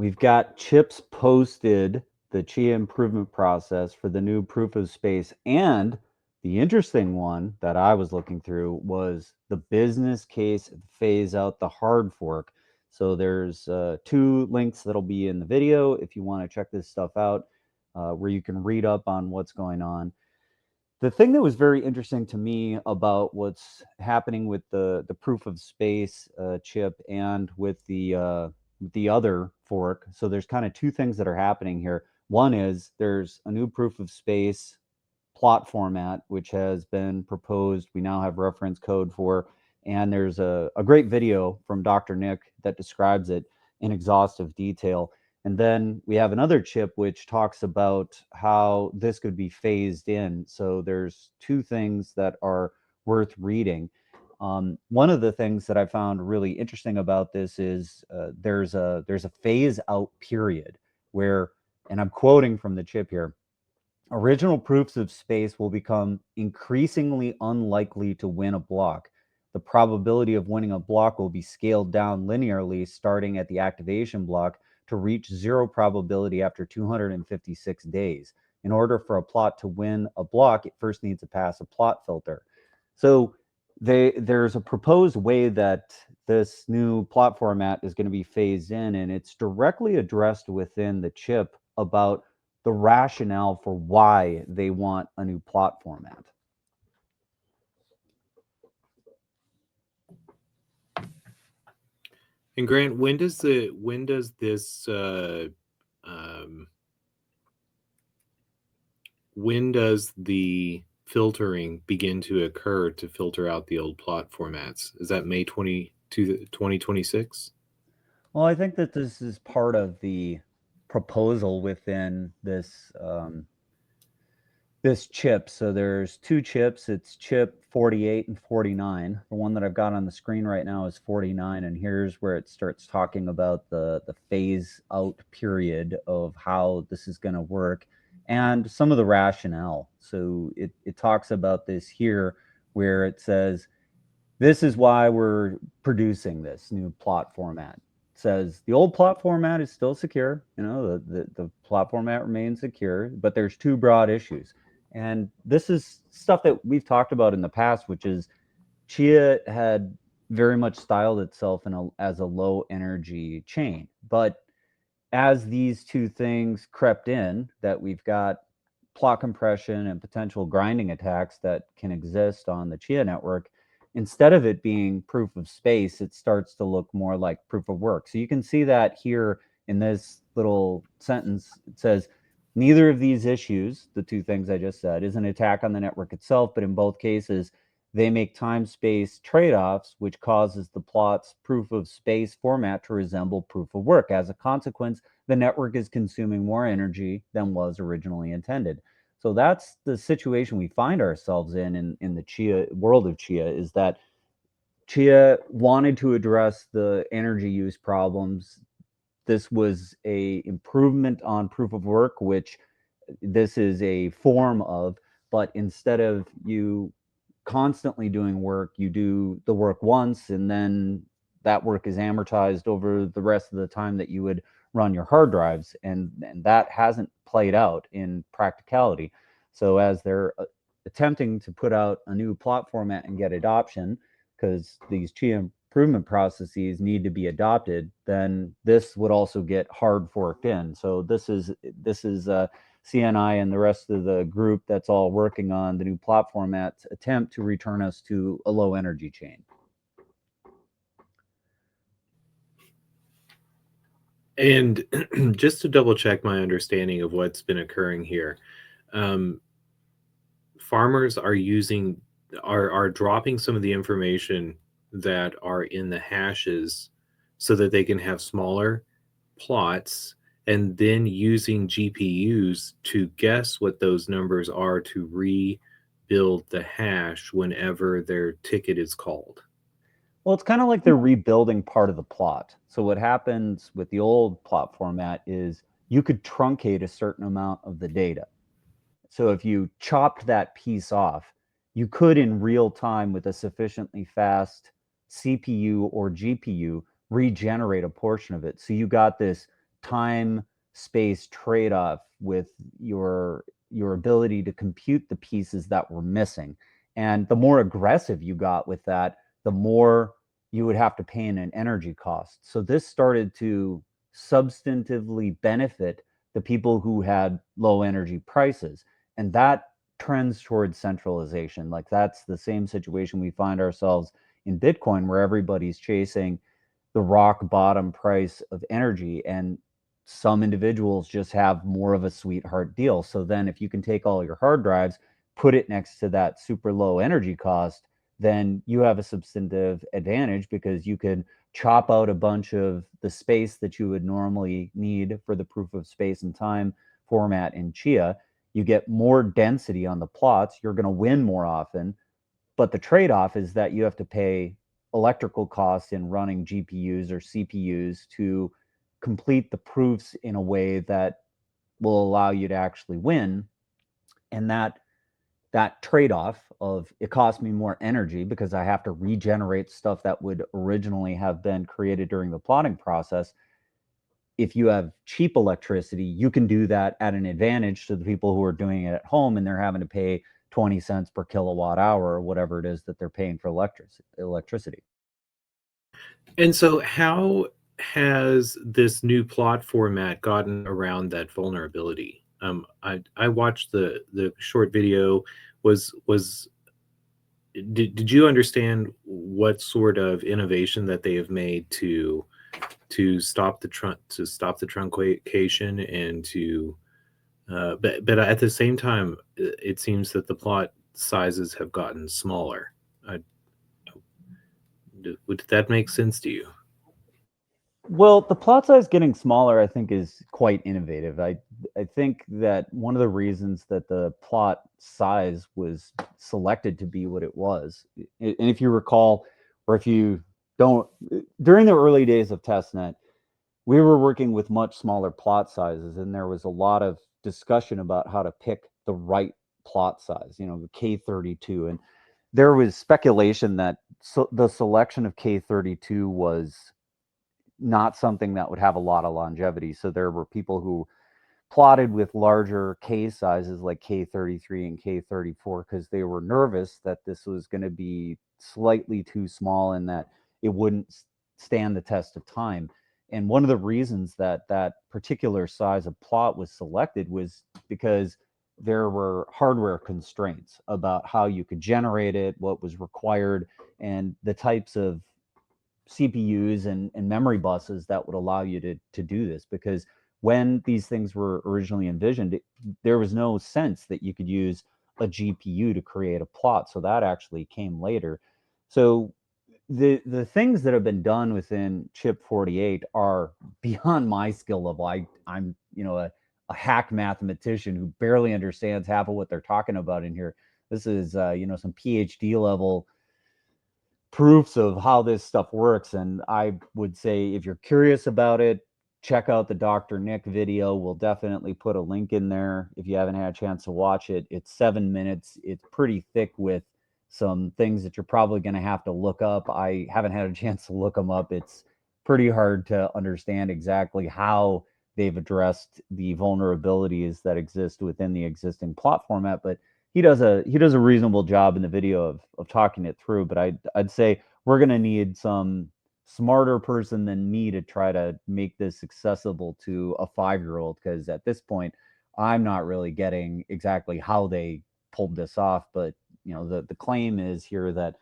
we've got chips posted, the Chia improvement process for the new proof of space. And the interesting one that I was looking through was the business case phase out the hard fork. So there's two links that'll be in the video if you want to check this stuff out, where you can read up on what's going on. The thing that was very interesting to me about what's happening with the proof of space chip and with the other fork. So there's kind of two things that are happening here. One is there's a new proof of space plot format which has been proposed. We now have reference code for, and there's a great video from Dr. Nick that describes it in exhaustive detail. And then we have another chip which talks about how this could be phased in. So there's two things that are worth reading. One of the things that I found really interesting about this is there's a phase out period where, and I'm quoting from the chip here, original proofs of space will become increasingly unlikely to win a block. The probability of winning a block will be scaled down linearly starting at the activation block to reach zero probability after 256 days. In order for a plot to win a block, it first needs to pass a plot filter. So there's a proposed way that this new plot format is going to be phased in, and it's directly addressed within the chip about the rationale for why they want a new plot format. And Grant, when does the filtering begin to occur to filter out the old plot formats? Is that May 2026? Well, I think that this is part of the proposal within this chip. So there's two chips. It's chip 48 and 49. The one that I've got on the screen right now is 49, and here's where it starts talking about the phase out period of how this is going to work and some of the rationale. So it talks about this here where it says this is why we're producing this new plot format. It says the old plot format is still secure. You know, the plot format remains secure, but there's two broad issues. And this is stuff that we've talked about in the past, which is Chia had very much styled itself as a low energy chain. But as these two things crept in, that we've got plot compression and potential grinding attacks that can exist on the Chia network, instead of it being proof of space, it starts to look more like proof of work. So you can see that here in this little sentence. It says, neither of these issues, the two things I just said, is an attack on the network itself, but in both cases, they make time-space trade-offs, which causes the plot's proof of space format to resemble proof of work. As a consequence, the network is consuming more energy than was originally intended. So that's the situation we find ourselves in the Chia world of Chia, is that Chia wanted to address the energy use problems. This was a improvement on proof of work, which this is a form of, but instead of you constantly doing work, you do the work once, and then that work is amortized over the rest of the time that you would run your hard drives, and that hasn't played out in practicality. So as they're attempting to put out a new plot format and get adoption, because these Chia improvement processes need to be adopted, then this would also get hard forked in. So this is CNI and the rest of the group that's all working on the new plot formats attempt to return us to a low energy chain. And just to double check my understanding of what's been occurring here, um, farmers are dropping some of the information that are in the hashes so that they can have smaller plots, and then using GPUs to guess what those numbers are to rebuild the hash whenever their ticket is called. Well, it's kind of like they're rebuilding part of the plot. So what happens with the old plot format is you could truncate a certain amount of the data. So if you chopped that piece off, you could in real time with a sufficiently fast CPU or GPU regenerate a portion of it. So you got this time space trade-off with your ability to compute the pieces that were missing. And the more aggressive you got with that, the more you would have to pay in an energy cost. So this started to substantively benefit the people who had low energy prices. And that trends towards centralization. Like that's the same situation we find ourselves in Bitcoin, where everybody's chasing the rock bottom price of energy. And some individuals just have more of a sweetheart deal. So then if you can take all your hard drives, put it next to that super low energy cost, then you have a substantive advantage because you can chop out a bunch of the space that you would normally need for the proof of space and time format in Chia. You get more density on the plots. You're going to win more often. But the trade-off is that you have to pay electrical costs in running GPUs or CPUs to complete the proofs in a way that will allow you to actually win. And that trade-off of it costs me more energy because I have to regenerate stuff that would originally have been created during the plotting process. If you have cheap electricity, you can do that at an advantage to the people who are doing it at home, and they're having to pay 20 cents per kilowatt hour or whatever it is that they're paying for electricity. And so, how has this new plot format gotten around that vulnerability? I watched the short video. Was did you understand what sort of innovation that they have made to stop the truncation and to but at the same time, it seems that the plot sizes have gotten smaller. Uh, would that make sense to you? Well, the plot size getting smaller, I think, is quite innovative. I think that one of the reasons that the plot size was selected to be what it was, and if you recall, or if you don't, during the early days of testnet, we were working with much smaller plot sizes, and there was a lot of discussion about how to pick the right plot size, the K32. And there was speculation that the selection of K32 was not something that would have a lot of longevity. So there were people who plotted with larger K sizes like K33 and K34 because they were nervous that this was going to be slightly too small and that it wouldn't stand the test of time. And one of the reasons that that particular size of plot was selected was because there were hardware constraints about how you could generate it, what was required, and the types of CPUs and memory buses that would allow you to do this. Because when these things were originally envisioned, there was no sense that you could use a GPU to create a plot. So that actually came later. So the things that have been done within chip 48 are beyond my skill level. I'm a hack mathematician who barely understands half of what they're talking about in here. This is some PhD level proofs of how this stuff works. And I would say if you're curious about it, check out the Dr. Nick video. We'll definitely put a link in there if you haven't had a chance to watch it. It's 7 minutes. It's pretty thick with some things that you're probably going to have to look up. I haven't had a chance to look them up. It's pretty hard to understand exactly how they've addressed the vulnerabilities that exist within the existing plot format, but he does a reasonable job in the video of talking it through. But I'd say we're going to need some smarter person than me to try to make this accessible to a 5-year-old, because at this point I'm not really getting exactly how they pulled this off. But the claim is here that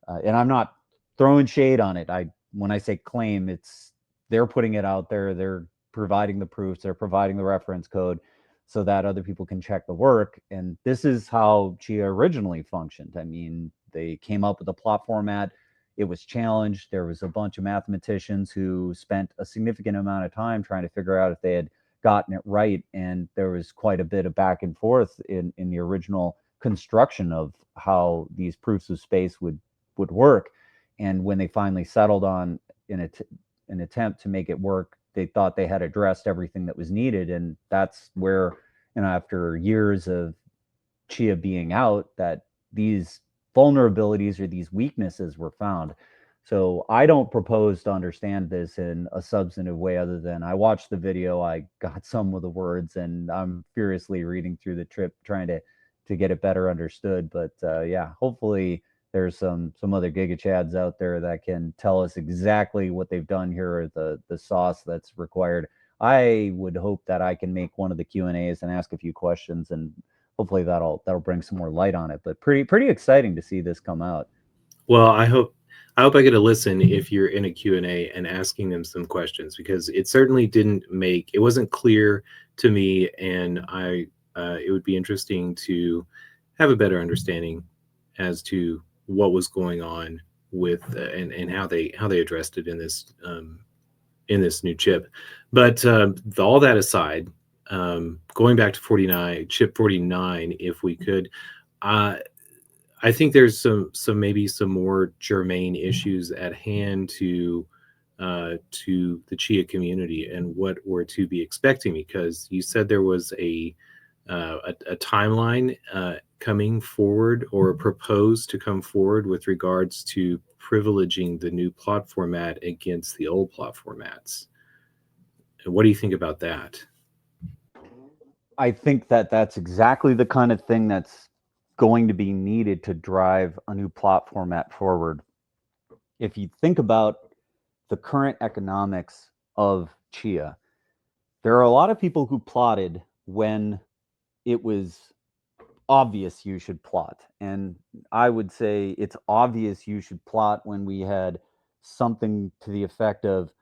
and I'm not throwing shade on it. I When I say claim, it's they're putting it out there, they're providing the proofs, they're providing the reference code so that other people can check the work. And this is how Chia originally functioned. I mean, they came up with a plot format. It was challenged. There was a bunch of mathematicians who spent a significant amount of time trying to figure out if they had gotten it right. And there was quite a bit of back and forth in the original construction of how these proofs of space would work. And when they finally settled on an attempt to make it work, they thought they had addressed everything that was needed. And that's where, after years of Chia being out, that these vulnerabilities or these weaknesses were found. So I don't propose to understand this in a substantive way other than I watched the video, I got some of the words, and I'm furiously reading through the trip trying to get it better understood. But yeah, hopefully there's some other gigachads out there that can tell us exactly what they've done here or the sauce that's required. I would hope that I can make one of the Q&As and ask a few questions, and hopefully that'll bring some more light on it. But pretty exciting to see this come out. Well, I hope I get to listen if you're in a Q&A and asking them some questions, because it certainly it wasn't clear to me, and it would be interesting to have a better understanding as to what was going on with and how they addressed it in this new chip. But all that aside, going back to 49 chip 49, if we could, uh, I think there's maybe some more germane issues at hand to the Chia community and what we're to be expecting, because you said there was a timeline coming forward or proposed to come forward with regards to privileging the new plot format against the old plot formats. What do you think about that? I think that that's exactly the kind of thing that's going to be needed to drive a new plot format forward. If you think about the current economics of Chia, there are a lot of people who plotted when it was obvious you should plot. And I would say it's obvious you should plot when we had something to the effect of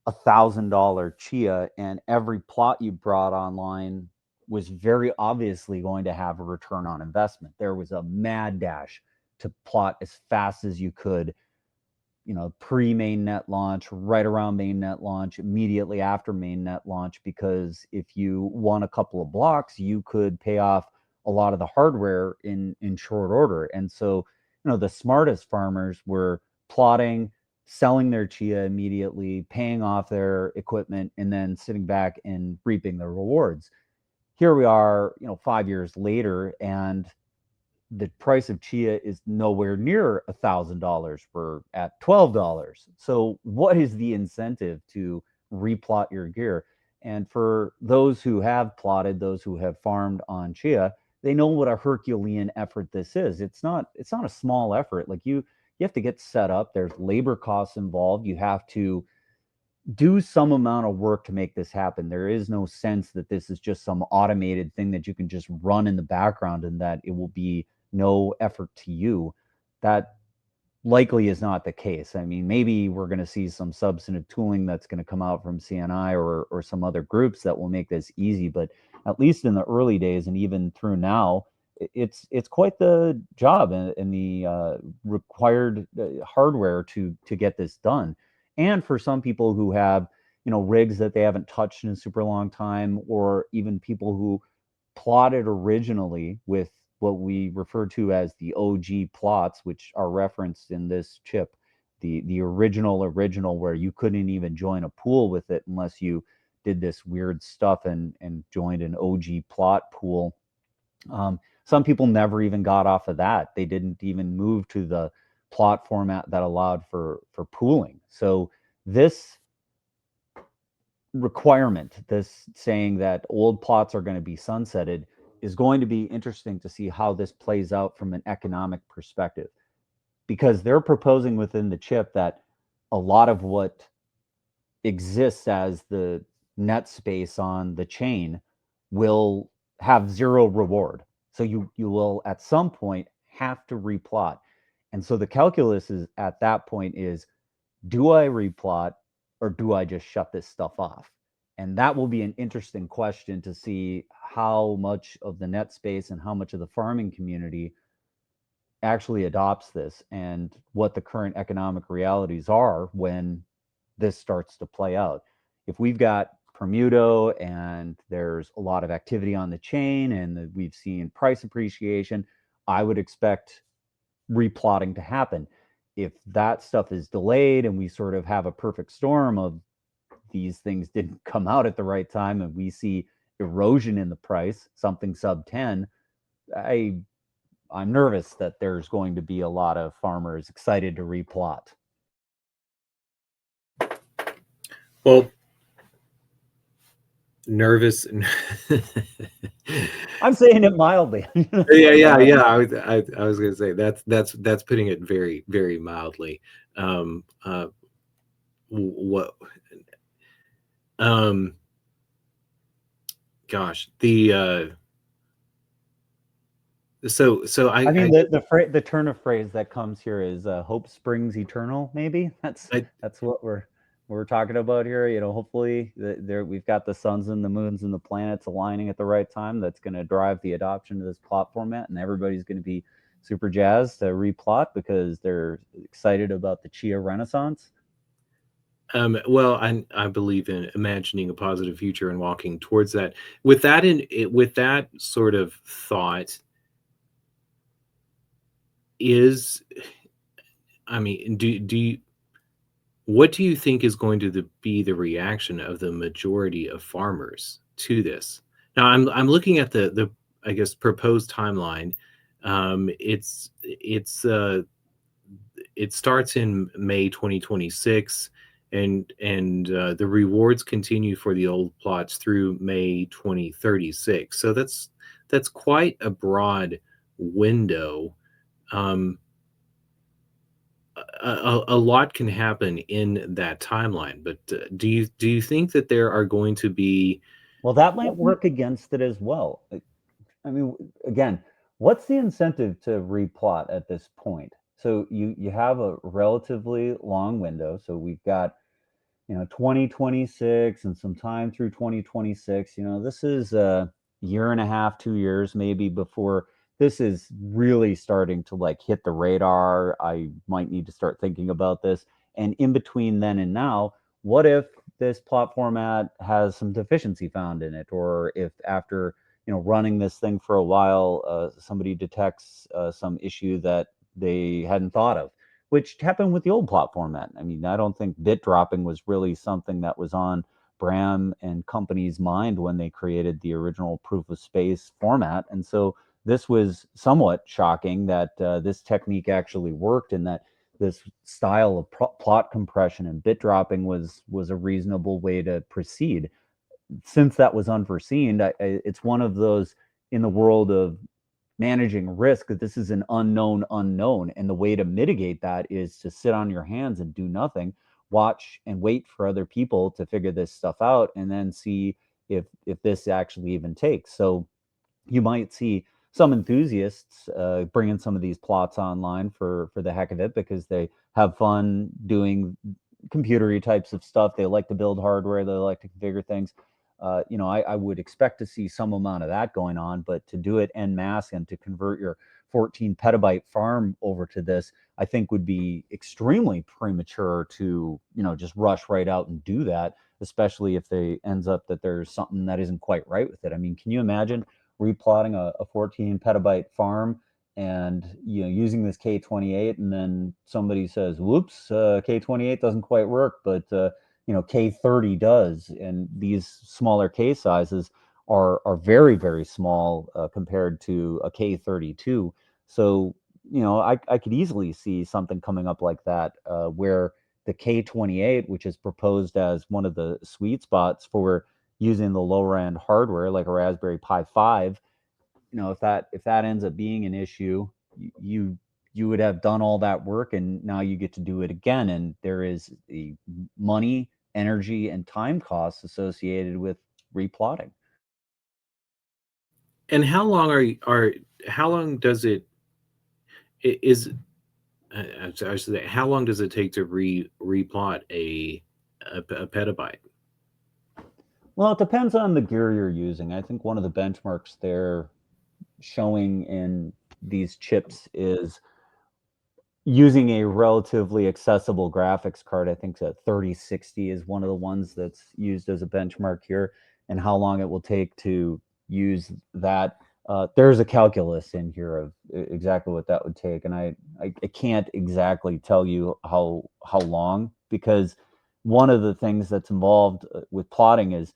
$1,000 Chia, and every plot you brought online was very obviously going to have a return on investment. There was a mad dash to plot as fast as you could, pre mainnet launch, right around mainnet launch, immediately after mainnet launch, because if you won a couple of blocks, you could pay off a lot of the hardware in short order. And so, the smartest farmers were plotting, selling their Chia immediately, paying off their equipment, and then sitting back and reaping the rewards. Here we are, 5 years later, and the price of Chia is nowhere near $1,000. We're at $12. So what is the incentive to replot your gear? And for those who have plotted, those who have farmed on Chia, they know what a Herculean effort this is. It's not a small effort. Like you have to get set up. There's labor costs involved. You have to do some amount of work to make this happen. There is no sense that this is just some automated thing that you can just run in the background and that it will be no effort to you. That likely is not the case. I mean, maybe we're going to see some substantive tooling that's going to come out from CNI or some other groups that will make this easy. But at least in the early days and even through now, it's quite the job and the required hardware to get this done. And for some people who have rigs that they haven't touched in a super long time, or even people who plotted originally with what we refer to as the OG plots, which are referenced in this chip, the original where you couldn't even join a pool with it unless you did this weird stuff and joined an OG plot pool. Some people never even got off of that. They didn't even move to the plot format that allowed for pooling. So this requirement, this saying that old plots are going to be sunsetted, is going to be interesting to see how this plays out from an economic perspective, because they're proposing within the chip that a lot of what exists as the net space on the chain will have zero reward. So you will at some point have to replot. And so the calculus is at that point is, do I replot or do I just shut this stuff off? And that will be an interesting question to see how much of the net space and how much of the farming community actually adopts this, and what the current economic realities are when this starts to play out. If we've got Permuto and there's a lot of activity on the chain and we've seen price appreciation, I would expect replotting to happen. If that stuff is delayed and we sort of have a perfect storm of these things didn't come out at the right time and we see erosion in the price, something sub 10, I I'm nervous that there's going to be a lot of farmers excited to replot. Well, nervous. I'm saying it mildly. Yeah. I was gonna say that's putting it very, very mildly. Um, uh, what? Um, Gosh, so I mean, I the turn of phrase that comes here is "hope springs eternal." Maybe I that's what we're talking about here. Hopefully, there we've got the suns and the moons and the planets aligning at the right time. That's going to drive the adoption of this plot format, and everybody's going to be super jazzed to replot because they're excited about the Chia Renaissance. well, I believe in imagining a positive future and walking towards that. With that sort of thought, is I mean, do you, what do you think is going to be the reaction of the majority of farmers to this? Now, I'm looking at the I guess proposed timeline. It's it starts in May 2026, and the rewards continue for the old plots through May 2036. So that's quite a broad window. Um, a lot can happen in that timeline, but do you think that there are going to be? Well, that might work against it as well. I mean, again, what's the incentive to replot at this point? So you have a relatively long window. So we've got 2026 and some time through 2026. This is a year and a half, 2 years maybe before this is really starting to like hit the radar. I might need to start thinking about this. And in between then and now, what if this plot format has some deficiency found in it, or if after running this thing for a while, somebody detects some issue that they hadn't thought of, which happened with the old plot format. I mean, I don't think bit dropping was really something that was on Bram and company's mind when they created the original proof of space format. And so this was somewhat shocking that this technique actually worked, and that this style of plot compression and bit dropping was a reasonable way to proceed. Since that was unforeseen, it's one of those in the world of managing risk that this is an unknown unknown, and the way to mitigate that is to sit on your hands and do nothing, watch and wait for other people to figure this stuff out, and then see if this actually even takes. So you might see some enthusiasts bringing some of these plots online for the heck of it because they have fun doing computery types of stuff. They like to build hardware. They like to configure things. I would expect to see some amount of that going on, but to do it en masse and to convert your 14 petabyte farm over to this, I think would be extremely premature to, just rush right out and do that, especially if they ends up that there's something that isn't quite right with it. I mean, can you imagine replotting a 14 petabyte farm and using this K28, and then somebody says, whoops, K28 doesn't quite work, but K30 does, and these smaller K sizes are very, very small compared to a K32. So I could easily see something coming up like that, where the K28, which is proposed as one of the sweet spots for using the lower end hardware like a Raspberry Pi 5, if that ends up being an issue, you would have done all that work and now you get to do it again, and there is the money, energy, and time costs associated with replotting. And how long are how long does it is I should say, how long does it take to replot a petabyte? Well, it depends on the gear you're using. I think one of the benchmarks they're showing in these chips is using a relatively accessible graphics card. I think that 3060 is one of the ones that's used as a benchmark here, and how long it will take to use that. There's a calculus in here of exactly what that would take, and I can't exactly tell you how long, because one of the things that's involved with plotting is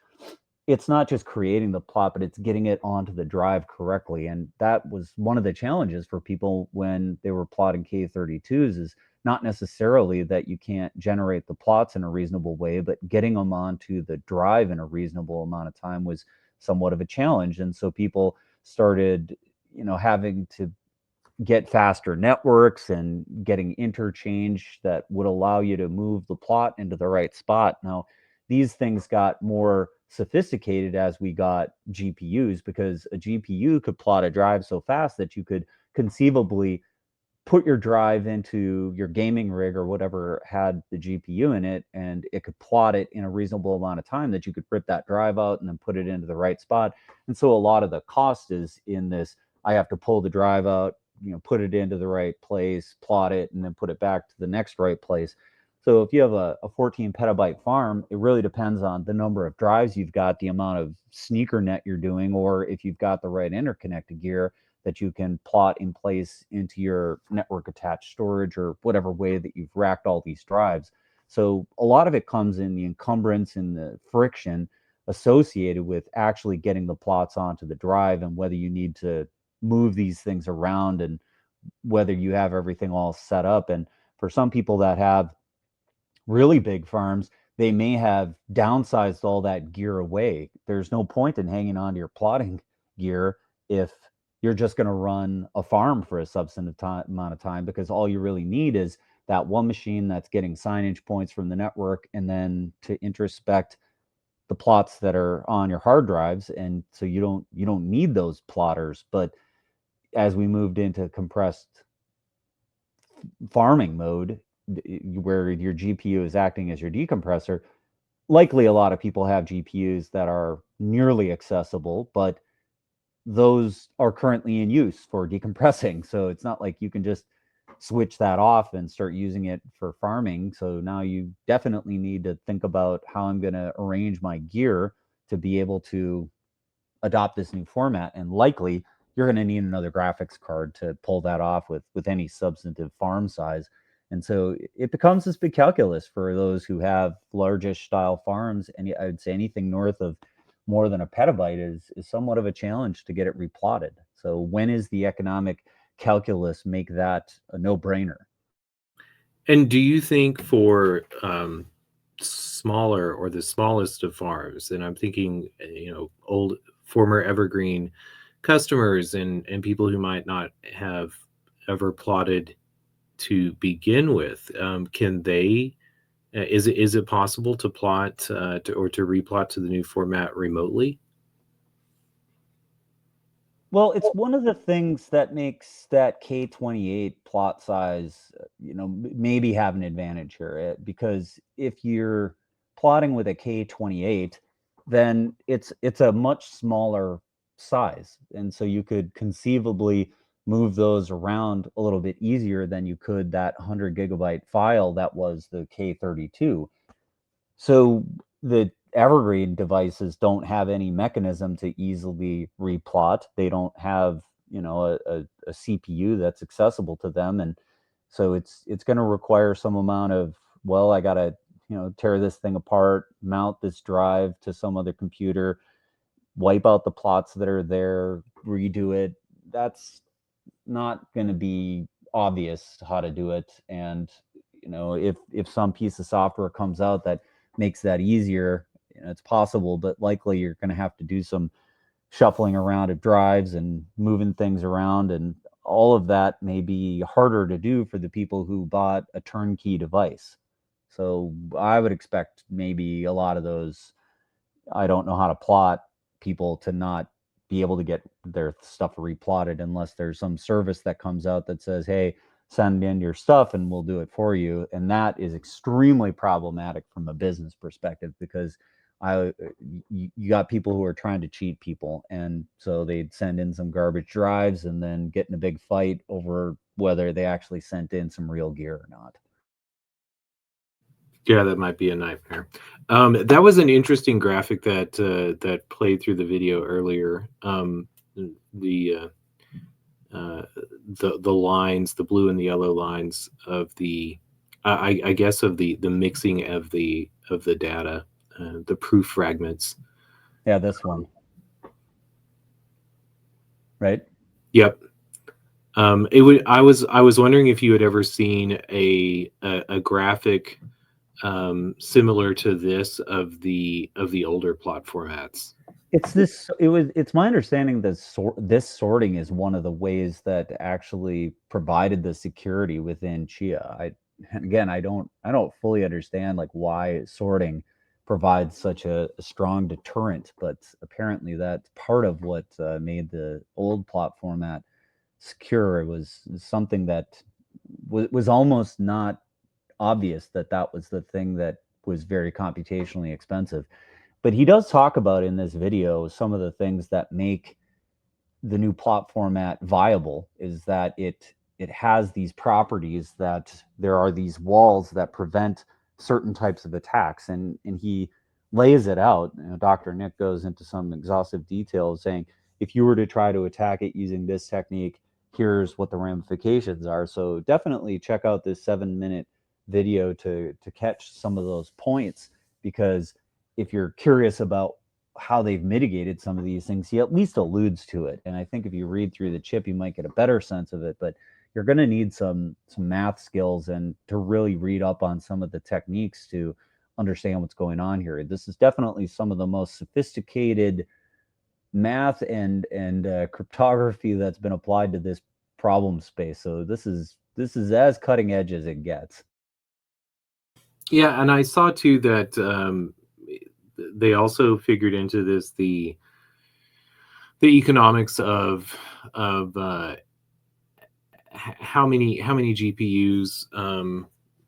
it's not just creating the plot, but it's getting it onto the drive correctly. And that was one of the challenges for people when they were plotting K32s, is not necessarily that you can't generate the plots in a reasonable way, but getting them onto the drive in a reasonable amount of time was somewhat of a challenge. And so people started, having to get faster networks and getting interchange that would allow you to move the plot into the right spot. Now, these things got more sophisticated as we got GPUs, because a GPU could plot a drive so fast that you could conceivably put your drive into your gaming rig or whatever had the GPU in it, and it could plot it in a reasonable amount of time that you could rip that drive out and then put it into the right spot. And so a lot of the cost is in this. I have to pull the drive out, put it into the right place, plot it, and then put it back to the next right place. So if you have a 14 petabyte farm, it really depends on the number of drives you've got, the amount of sneaker net you're doing, or if you've got the right interconnected gear that you can plot in place into your network attached storage or whatever way that you've racked all these drives. So a lot of it comes in the encumbrance and the friction associated with actually getting the plots onto the drive, and whether you need to move these things around, and whether you have everything all set up. And for some people that have really big farms, they may have downsized all that gear away. There's no point in hanging on to your plotting gear if you're just going to run a farm for a substantive amount of time, because all you really need is that one machine that's getting signage points from the network, and then to introspect the plots that are on your hard drives. And so you don't need those plotters. But as we moved into compressed farming mode, where your GPU is acting as your decompressor, likely a lot of people have GPUs that are nearly accessible, but those are currently in use for decompressing. So it's not like you can just switch that off and start using it for farming. So now you definitely need to think about how I'm going to arrange my gear to be able to adopt this new format. And likely you're going to need another graphics card to pull that off with any substantive farm size. And so it becomes this big calculus for those who have largish style farms. And I would say anything north of more than a petabyte is somewhat of a challenge to get it replotted. So when is the economic calculus make that a no-brainer? And do you think for smaller or the smallest of farms, and I'm thinking, old former evergreen customers and people who might not have ever plotted to begin with, can they? Is it possible to plot or to replot to the new format remotely? Well, it's one of the things that makes that K28 plot size, maybe have an advantage here, because if you're plotting with a K28, then it's a much smaller size, and so you could conceivably move those around a little bit easier than you could that 100 gigabyte file that was the K32. So the evergreen devices don't have any mechanism to easily replot. They don't have, a CPU that's accessible to them. And so it's going to require some amount of, well, I got to, tear this thing apart, mount this drive to some other computer, wipe out the plots that are there, redo it. That's not going to be obvious how to do it. And if some piece of software comes out that makes that easier, it's possible, but likely you're going to have to do some shuffling around of drives and moving things around, and all of that may be harder to do for the people who bought a turnkey device. So I would expect maybe a lot of those I don't know how to plot people to not be able to get their stuff replotted unless there's some service that comes out that says, hey, send in your stuff and we'll do it for you. And that is extremely problematic from a business perspective, because you got people who are trying to cheat people. And so they'd send in some garbage drives and then get in a big fight over whether they actually sent in some real gear or not. Yeah, that might be a nightmare. That was an interesting graphic that played through the video earlier. The the lines, the blue and the yellow lines of the, I guess of the mixing of the data, the proof fragments. Yeah, this one, right? Yep. I was wondering if you had ever seen a graphic similar to this of the older plot formats. It's my understanding that this sorting is one of the ways that actually provided the security within Chia. And again, I don't fully understand like why sorting provides such a strong deterrent, but apparently that's part of what made the old plot format secure. It was something that was almost not obvious that that was the thing that was very computationally expensive. But he does talk about in this video some of the things that make the new plot format viable is that it has these properties that there are these walls that prevent certain types of attacks, and he lays it out. Dr. Nick goes into some exhaustive details saying if you were to try to attack it using this technique, here's what the ramifications are. So definitely check out this 7-minute video to catch some of those points, because if you're curious about how they've mitigated some of these things, he at least alludes to it. And I think if you read through the chip, you might get a better sense of it. But you're going to need some math skills and to really read up on some of the techniques to understand what's going on here. This is definitely some of the most sophisticated math and cryptography that's been applied to this problem space. So this is as cutting edge as it gets. Yeah, and I saw too that they also figured into this the economics of how many GPUs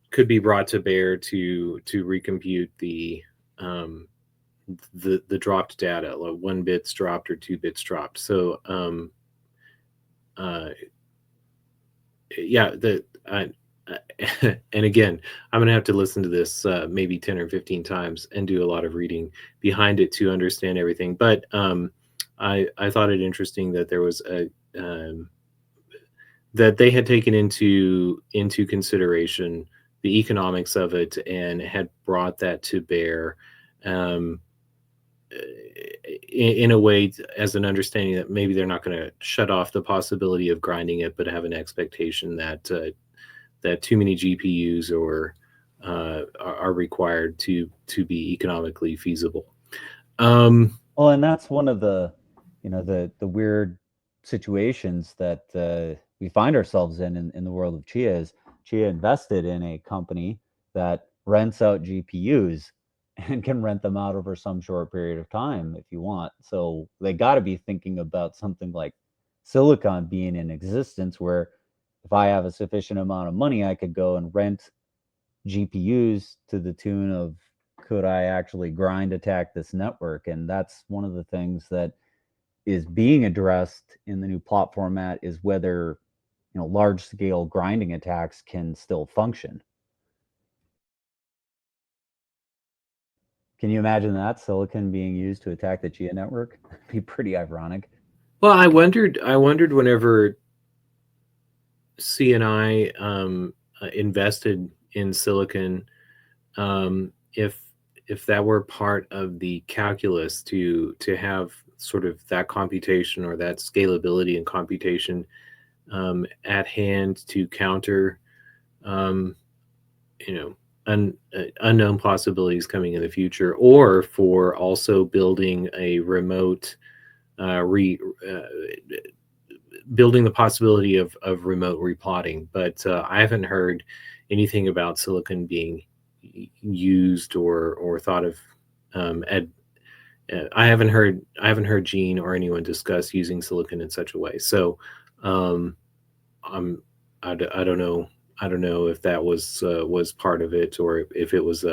could be brought to bear to recompute um, the dropped data, like 1 bits dropped or 2 bits dropped. So uh, yeah, and again, I'm gonna have to listen to this maybe 10 or 15 times and do a lot of reading behind it to understand everything. But I thought it interesting that there was a that they had taken into consideration the economics of it and had brought that to bear um, in a way as an understanding that maybe they're not going to shut off the possibility of grinding it, but have an expectation that that too many GPUs or are required to be economically feasible. Um, Well, and that's one of the weird situations that we find ourselves in the world of Chia. Is Chia invested in a company that rents out GPUs and can rent them out over some short period of time if you want. So they got to be thinking about something like Silicon being in existence, where if I have a sufficient amount of money, I could go and rent GPUs to the tune of, could I actually grind attack this network? And that's one of the things that is being addressed in the new plot format, is whether large scale grinding attacks can still function. Can you imagine that silicon being used to attack the Chia network? It'd be pretty ironic. well, I wondered whenever CNI invested in silicon, if that were part of the calculus to have sort of that computation or that scalability and computation at hand to counter um, you know unknown possibilities coming in the future, or for also building a remote uh, re, uh, building the possibility of remote replotting. But I haven't heard anything about silicon being used or thought of. Ed, I haven't heard Gene or anyone discuss using silicon in such a way. So um, I'm I don't know. I don't know if that was part of it, or if it was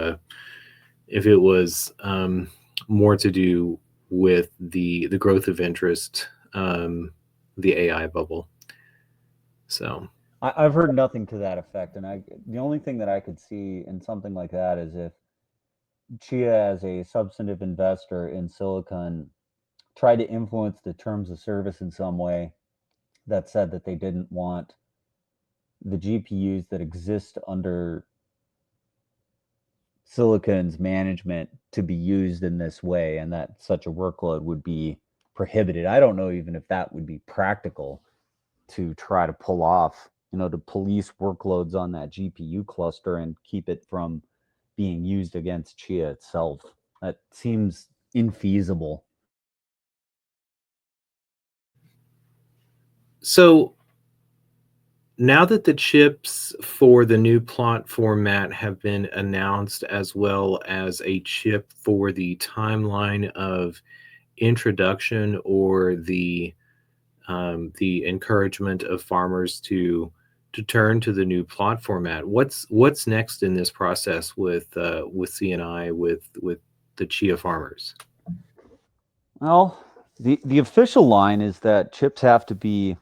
more to do with the growth of interest, the AI bubble. So I've heard nothing to that effect, and the only thing that I could see in something like that is if Chia, as a substantive investor in Silicon, tried to influence the terms of service in some way that said that they didn't want the GPUs that exist under Silicon's management to be used in this way, and that such a workload would be prohibited. I don't know even if that would be practical. to try to pull off, to police workloads on that GPU cluster and keep it from being used against Chia itself. That seems infeasible. So now that the chips for the new plot format have been announced, as well as a chip for the timeline of introduction or the encouragement of farmers to turn to the new plot format, what's next in this process with CNI with the Chia farmers? Well, the official line is that chips have to be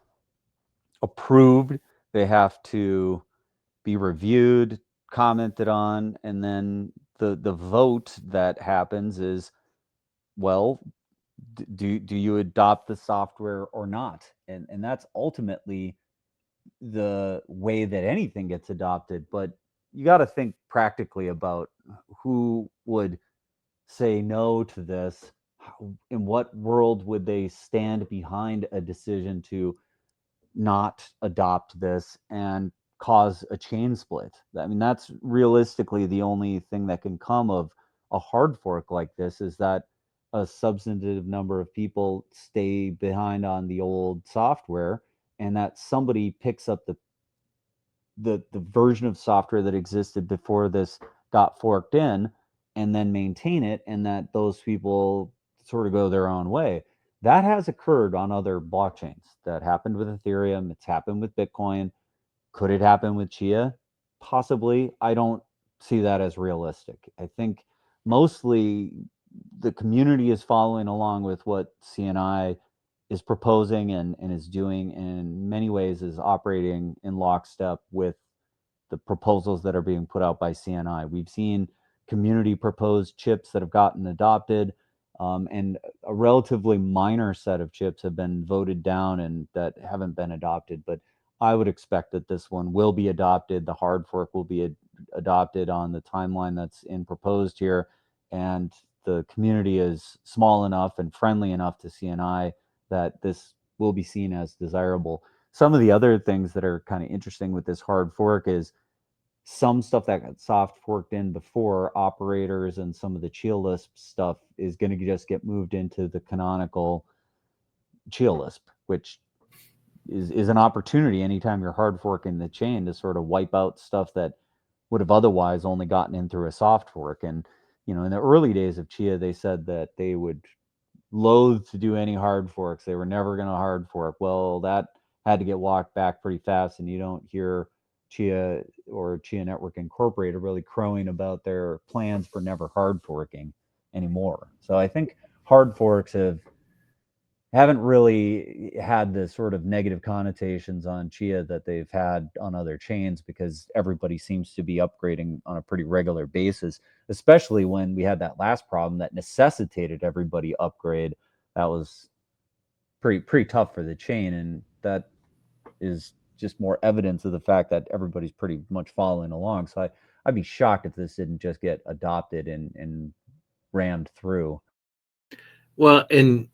approved, they have to be reviewed, commented on, and then the vote that happens is, well, do you adopt the software or not? And that's ultimately the way that anything gets adopted. But you got to think practically about who would say no to this. In what world would they stand behind a decision to not adopt this and cause a chain split? I mean, that's realistically the only thing that can come of a hard fork like this, is that a substantive number of people stay behind on the old software, and that somebody picks up the version of software that existed before this got forked in, and then maintain it, and that those people sort of go their own way. That has occurred on other blockchains. That happened with Ethereum, it's happened with Bitcoin. Could it happen with Chia? Possibly. I don't see that as realistic. I think mostly the community is following along with what CNI is proposing, and is doing, and in many ways is operating in lockstep with the proposals that are being put out by CNI. We've seen community proposed chips that have gotten adopted, and a relatively minor set of chips have been voted down and that haven't been adopted. But I would expect that this one will be adopted. The hard fork will be adopted on the timeline that's in proposed here. And the community is small enough and friendly enough to CNI that this will be seen as desirable. Some of the other things that are kind of interesting with this hard fork is some stuff that got soft forked in before, operators and some of the Chia Lisp stuff, is going to just get moved into the canonical Chia Lisp, which is an opportunity anytime you're hard forking the chain to sort of wipe out stuff that would have otherwise only gotten in through a soft fork. And in the early days of Chia, they said that they would loath to do any hard forks. They were never going to hard fork. Well, that had to get walked back pretty fast, and you don't hear Chia or Chia Network Incorporated really crowing about their plans for never hard forking anymore. So I think hard forks haven't really had the sort of negative connotations on Chia that they've had on other chains, because everybody seems to be upgrading on a pretty regular basis, especially when we had that last problem that necessitated everybody upgrade. That was pretty tough for the chain, and that is just more evidence of the fact that everybody's pretty much following along. So I'd be shocked if this didn't just get adopted and rammed through. Well, and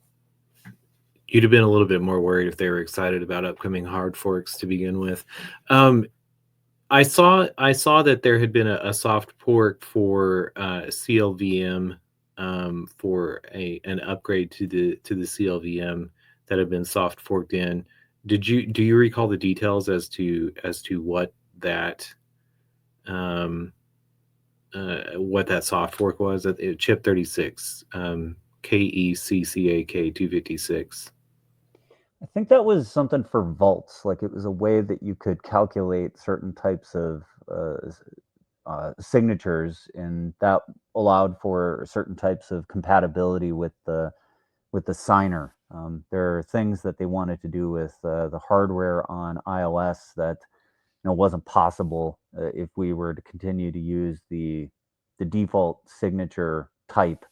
you'd have been a little bit more worried if they were excited about upcoming hard forks to begin with. Um, I saw that there had been a soft fork for CLVM, for an upgrade to the CLVM that had been soft forked in. Do you recall the details as to um, what that soft fork was? Chip 36, KECCAK 256. I think that was something for vaults. Like, it was a way that you could calculate certain types of signatures, and that allowed for certain types of compatibility with the signer. There are things that they wanted to do with the hardware on iOS that wasn't possible if we were to continue to use the default signature type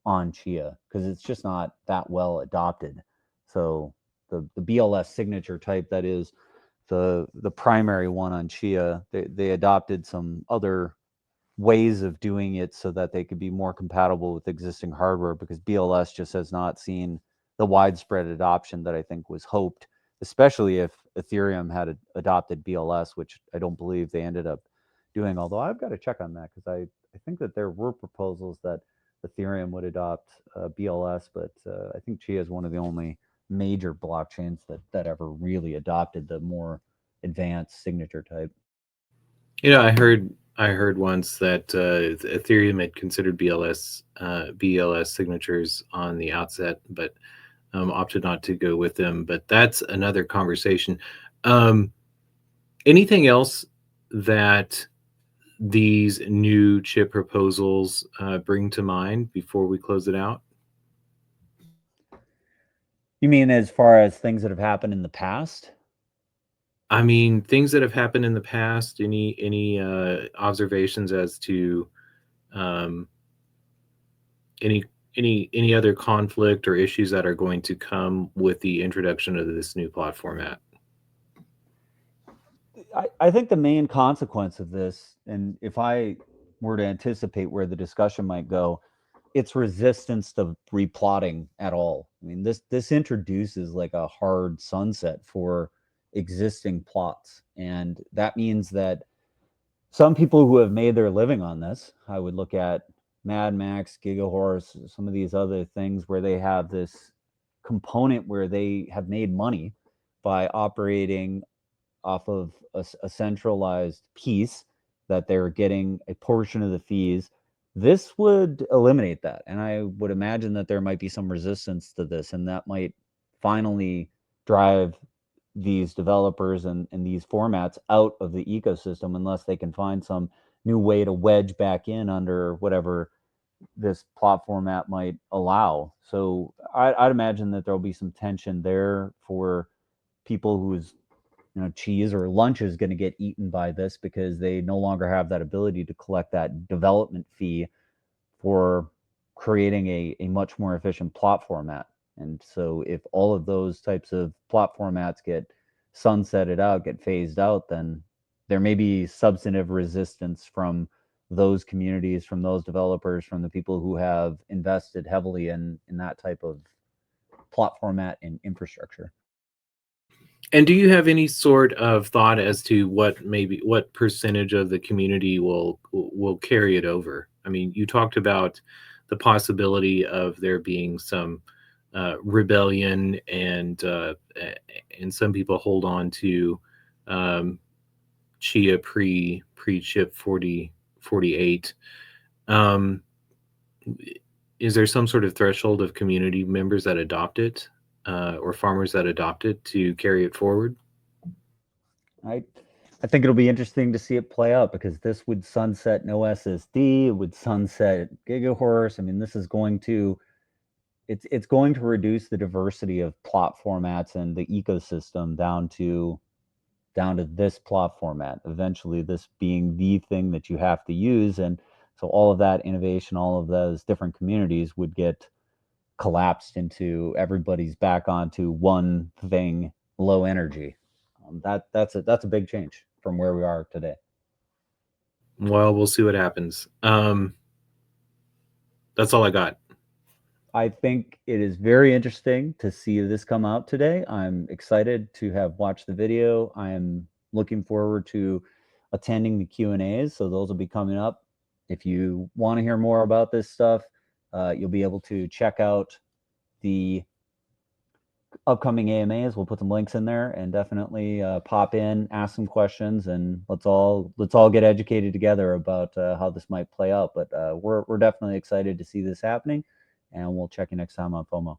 on Chia, because it's just not that well adopted. So the BLS signature type, that is the primary one on Chia, they adopted some other ways of doing it so that they could be more compatible with existing hardware, because BLS just has not seen the widespread adoption that I think was hoped. especially if Ethereum had adopted BLS, which I don't believe they ended up doing. Although I've got to check on that because I think that there were proposals that Ethereum would adopt BLS, but I think Chia is one of the only major blockchains that ever really adopted the more advanced signature type. I heard once that Ethereum had considered BLS signatures on the outset, but opted not to go with them. But that's another conversation. Um, Anything else that these new chip proposals bring to mind before we close it out? You mean as far as things that have happened in the past? I mean, things that have happened in the past. Any observations as to um, any any other conflict or issues that are going to come with the introduction of this new plot format? I think the main consequence of this, and if I were to anticipate where the discussion might go, it's resistance to replotting at all. I mean, this introduces like a hard sunset for existing plots, and that means that some people who have made their living on this, I would look at Mad Max, Gigahorse, some of these other things where they have this component where they have made money by operating off of a centralized piece that they're getting a portion of the fees. This would eliminate that. And I would imagine that there might be some resistance to this, and that might finally drive these developers and these formats out of the ecosystem unless they can find some new way to wedge back in under whatever this plot format might allow. So I'd imagine that there'll be some tension there for people whose cheese or lunch is going to get eaten by this because they no longer have that ability to collect that development fee for creating a much more efficient plot format. And so if all of those types of plot formats get sunsetted out, get phased out, then there may be substantive resistance from those communities, from those developers, from the people who have invested heavily in that type of plot format and infrastructure. And do you have any sort of thought as to what percentage of the community will carry it over? I mean, you talked about the possibility of there being some rebellion, and some people hold on to um, Chia pre chip 4048. Um, is there some sort of threshold of community members that adopt it, or farmers that adopt it to carry it forward? I I think it'll be interesting to see it play out because this would sunset no SSD, it would sunset Gigahorse. I mean, this is going to it's going to reduce the diversity of plot formats and the ecosystem down to this plot format. Eventually, this being the thing that you have to use, and so all of that innovation, all of those different communities would get collapsed into everybody's back onto one thing, low energy. That's a big change from where we are today. Well, we'll see what happens. That's all I got. I think it is very interesting to see this come out today. I'm excited to have watched the video. I am looking forward to attending the Q&As, so those will be coming up. If you want to hear more about this stuff, you'll be able to check out the upcoming AMAs. We'll put some links in there, and definitely pop in, ask some questions, and let's all get educated together about how this might play out. But we're definitely excited to see this happening, and we'll check you next time on FOMO.